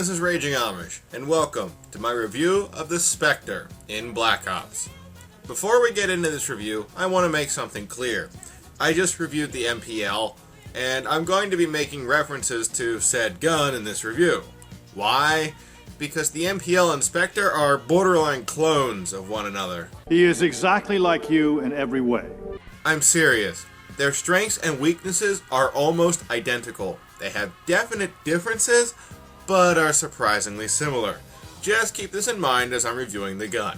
this is Raging Amish, and welcome to my review of the Spectre in Black Ops. Before we get into this review, I want to make something clear. I just reviewed the MPL, and I'm going to be making references to said gun in this review. Why? Because the MPL and Spectre are borderline clones of one another. He is exactly like you in every way. I'm serious. Their strengths and weaknesses are almost identical. They have definite differences, but are surprisingly similar. Just keep this in mind as I'm reviewing the gun.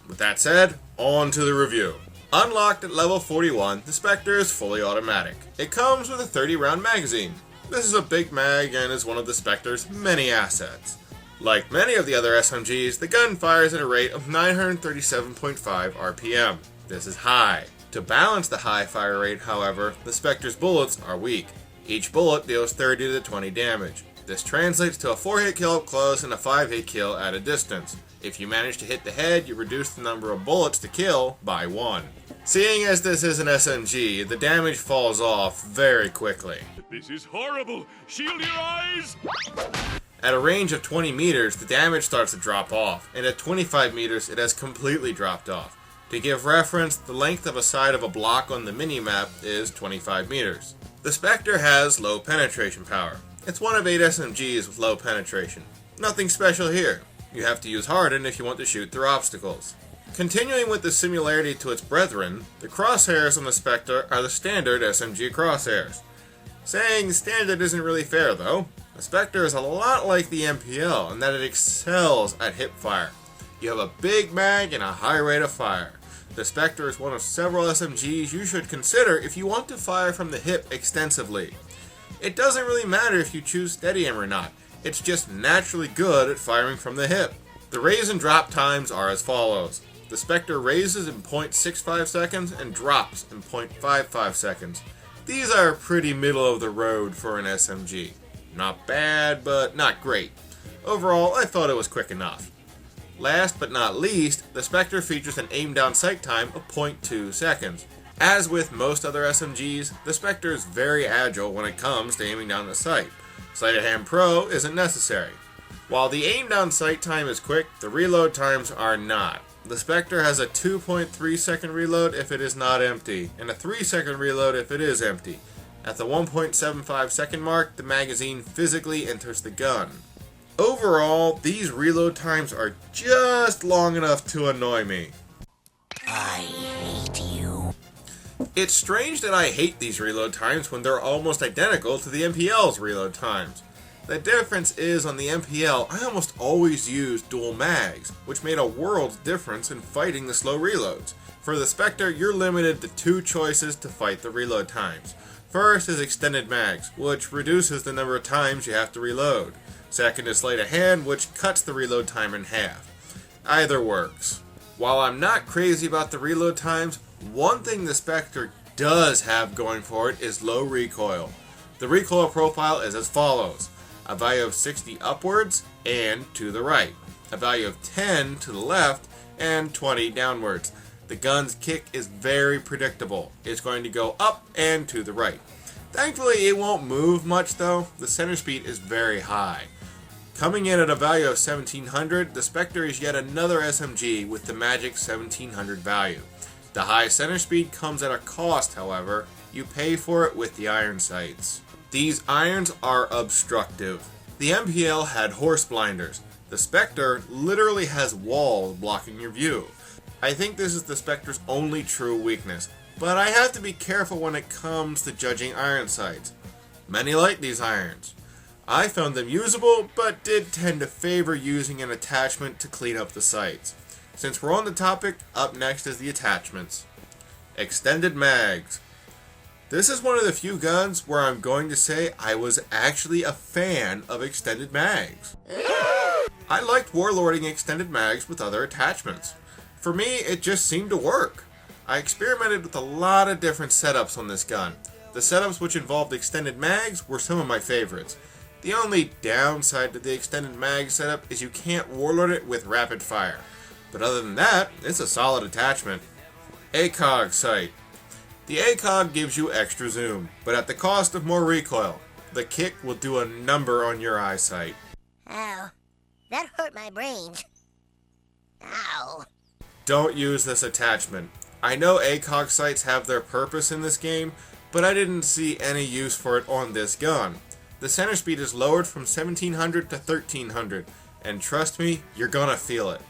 With that said, on to the review. Unlocked at level 41, the Spectre is fully automatic. It comes with a 30-round magazine. This is a big mag and is one of the Spectre's many assets. Like many of the other SMGs, the gun fires at a rate of 937.5 RPM. This is high. To balance the high fire rate, however, the Spectre's bullets are weak. Each bullet deals 30 to 20 damage. This translates to a 4-hit kill up close and a 5-hit kill at a distance. If you manage to hit the head, you reduce the number of bullets to kill by 1. Seeing as this is an SMG, the damage falls off very quickly. This is horrible! Shield your eyes! At a range of 20 meters, the damage starts to drop off, and at 25 meters, it has completely dropped off. To give reference, the length of a side of a block on the minimap is 25 meters. The Spectre has low penetration power. It's one of 8 SMGs with low penetration. Nothing special here. You have to use Harden if you want to shoot through obstacles. Continuing with the similarity to its brethren, the crosshairs on the Spectre are the standard SMG crosshairs. Saying standard isn't really fair though. The Spectre is a lot like the MPL in that it excels at hip fire. You have a big mag and a high rate of fire. The Spectre is one of several SMGs you should consider if you want to fire from the hip extensively. It doesn't really matter if you choose steady aim or not, it's just naturally good at firing from the hip. The raise and drop times are as follows. The Spectre raises in 0.65 seconds and drops in 0.55 seconds. These are pretty middle of the road for an SMG. Not bad, but not great. Overall, I thought it was quick enough. Last but not least, the Spectre features an aim down sight time of 0.2 seconds. As with most other SMGs, the Spectre is very agile when it comes to aiming down the sight. Sighted Hand Pro isn't necessary. While the aim down sight time is quick, the reload times are not. The Spectre has a 2.3 second reload if it is not empty, and a 3 second reload if it is empty. At the 1.75 second mark, the magazine physically enters the gun. Overall, these reload times are just long enough to annoy me. I hate you. It's strange that I hate these reload times when they're almost identical to the MPL's reload times. The difference is on the MPL, I almost always used dual mags, which made a world's difference in fighting the slow reloads. For the Spectre, you're limited to 2 choices to fight the reload times. First is extended mags, which reduces the number of times you have to reload. Second is sleight of hand, which cuts the reload time in half. Either works. While I'm not crazy about the reload times, one thing the Spectre does have going for it is low recoil. The recoil profile is as follows. A value of 60 upwards and to the right. A value of 10 to the left and 20 downwards. The gun's kick is very predictable. It's going to go up and to the right. Thankfully, it won't move much though. The center speed is very high. Coming in at a value of 1700, the Spectre is yet another SMG with the magic 1700 value. The high center speed comes at a cost, however. You pay for it with the iron sights. These irons are obstructive. The MPL had horse blinders. The Spectre literally has walls blocking your view. I think this is the Spectre's only true weakness, but I have to be careful when it comes to judging iron sights. Many like these irons. I found them usable, but did tend to favor using an attachment to clean up the sights. Since we're on the topic, up next is the attachments. Extended mags. This is one of the few guns where I'm going to say I was actually a fan of extended mags. I liked warlording extended mags with other attachments. For me, it just seemed to work. I experimented with a lot of different setups on this gun. The setups which involved extended mags were some of my favorites. The only downside to the extended mag setup is you can't warlord it with rapid fire. But other than that, it's a solid attachment. ACOG sight. The ACOG gives you extra zoom, but at the cost of more recoil. The kick will do a number on your eyesight. Ow. That hurt my brains. Ow. Don't use this attachment. I know ACOG sights have their purpose in this game, but I didn't see any use for it on this gun. The center speed is lowered from 1700 to 1300, and trust me, you're gonna feel it.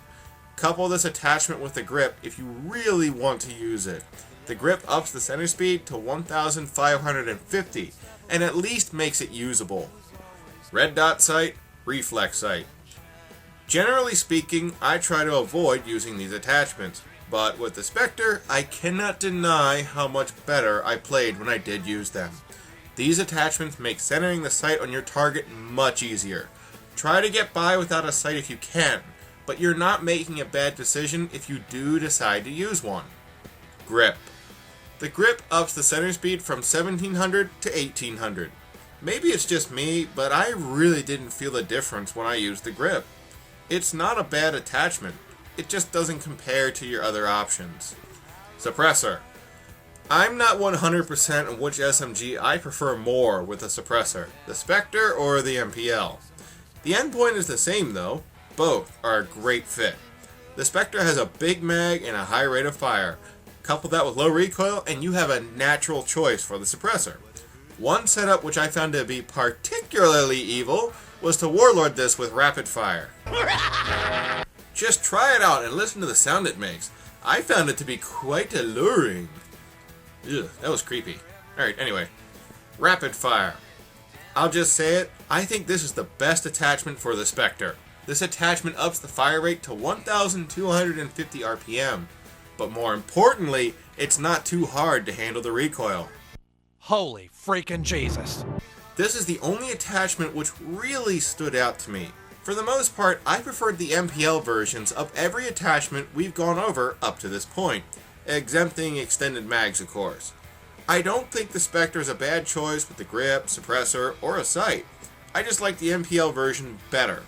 Couple this attachment with the grip if you really want to use it. The grip ups the center speed to 1550, and at least makes it usable. Red dot sight, reflex sight. Generally speaking, I try to avoid using these attachments, but with the Spectre, I cannot deny how much better I played when I did use them. These attachments make centering the sight on your target much easier. Try to get by without a sight if you can, but you're not making a bad decision if you do decide to use one. Grip. The grip ups the center speed from 1700 to 1800. Maybe it's just me, but I really didn't feel a difference when I used the grip. It's not a bad attachment, it just doesn't compare to your other options. Suppressor. I'm not 100% on which SMG I prefer more with a suppressor, the Spectre or the MPL. The endpoint is the same though, both are a great fit. The Spectre has a big mag and a high rate of fire. Couple that with low recoil and you have a natural choice for the suppressor. One setup which I found to be particularly evil was to warlord this with rapid fire. Just try it out and listen to the sound it makes. I found it to be quite alluring. Ugh, that was creepy. Alright, anyway. Rapid fire. I'll just say it, I think this is the best attachment for the Spectre. This attachment ups the fire rate to 1250 RPM. But more importantly, it's not too hard to handle the recoil. Holy freaking Jesus. This is the only attachment which really stood out to me. For the most part, I preferred the MPL versions of every attachment we've gone over up to this point, exempting extended mags of course. I don't think the Spectre is a bad choice with the grip, suppressor, or a sight. I just like the MPL version better.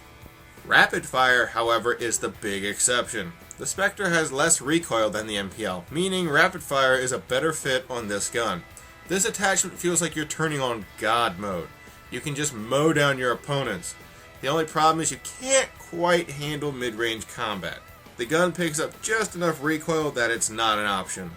Rapid fire, however, is the big exception. The Spectre has less recoil than the MPL, meaning rapid fire is a better fit on this gun. This attachment feels like you're turning on God mode. You can just mow down your opponents. The only problem is you can't quite handle mid-range combat. The gun picks up just enough recoil that it's not an option.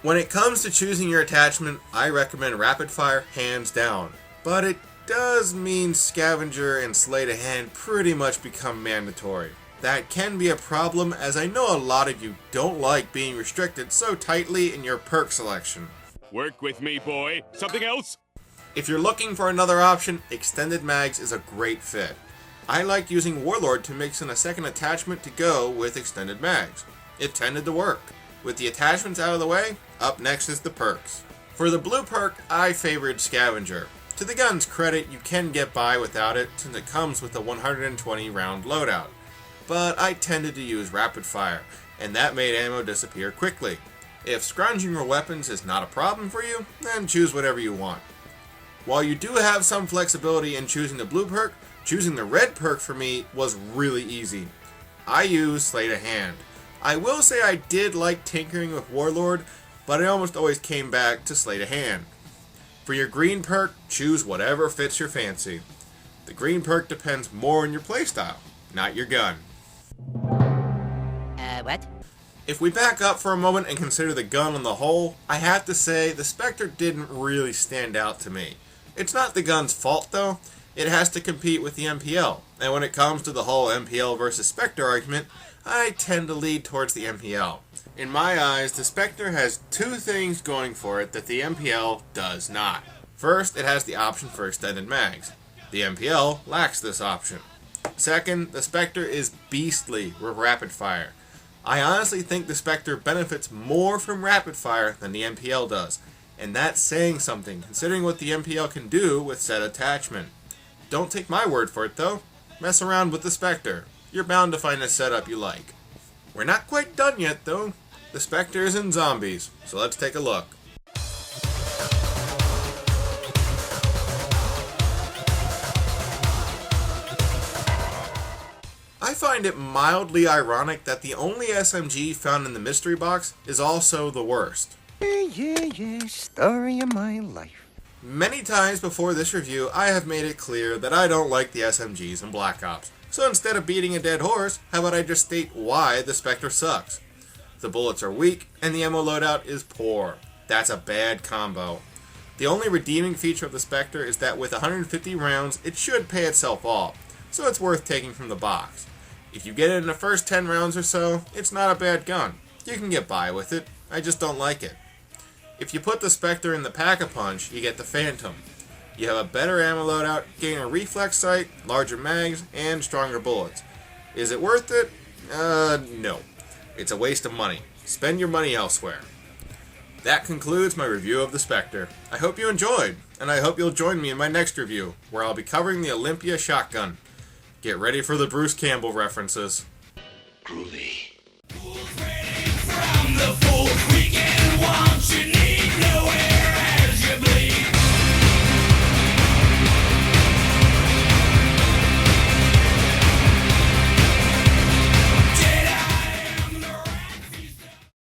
When it comes to choosing your attachment, I recommend rapid fire hands down. But it does mean scavenger and sleight of hand pretty much become mandatory. That can be a problem, as I know a lot of you don't like being restricted so tightly in your perk selection. Work with me, boy. Something else? If you're looking for another option, extended mags is a great fit. I liked using Warlord to mix in a second attachment to go with extended mags. It tended to work. With the attachments out of the way, up next is the perks. For the blue perk, I favored Scavenger. To the gun's credit, you can get by without it since it comes with a 120 round loadout. But I tended to use rapid fire, and that made ammo disappear quickly. If scrounging for weapons is not a problem for you, then choose whatever you want. While you do have some flexibility in choosing the blue perk, choosing the red perk for me was really easy. I used Sleight of Hand. I will say I did like tinkering with Warlord, but I almost always came back to Sleight of Hand. For your green perk, choose whatever fits your fancy. The green perk depends more on your playstyle, not your gun. What? If we back up for a moment and consider the gun on the whole, I have to say the Spectre didn't really stand out to me. It's not the gun's fault though, it has to compete with the MPL, and when it comes to the whole MPL versus Spectre argument, I tend to lead towards the MPL. In my eyes, the Spectre has two things going for it that the MPL does not. First, it has the option for extended mags. The MPL lacks this option. Second, the Spectre is beastly with rapid fire. I honestly think the Spectre benefits more from rapid fire than the MPL does, and that's saying something considering what the MPL can do with said attachment. Don't take my word for it though. Mess around with the Spectre. You're bound to find a setup you like. We're not quite done yet though. The Spectre is in zombies, so let's take a look. I find it mildly ironic that the only SMG found in the mystery box is also the worst. Yeah, story of my life. Many times before this review, I have made it clear that I don't like the SMGs in Black Ops. So instead of beating a dead horse, how about I just state why the Spectre sucks? The bullets are weak, and the ammo loadout is poor. That's a bad combo. The only redeeming feature of the Spectre is that with 150 rounds, it should pay itself off, so it's worth taking from the box. If you get it in the first 10 rounds or so, it's not a bad gun. You can get by with it, I just don't like it. If you put the Spectre in the Pack-a-Punch, you get the Phantom. You have a better ammo loadout, gain a reflex sight, larger mags, and stronger bullets. Is it worth it? No. It's a waste of money. Spend your money elsewhere. That concludes my review of the Spectre. I hope you enjoyed, and I hope you'll join me in my next review, where I'll be covering the Olympia shotgun. Get ready for the Bruce Campbell references. Groovy.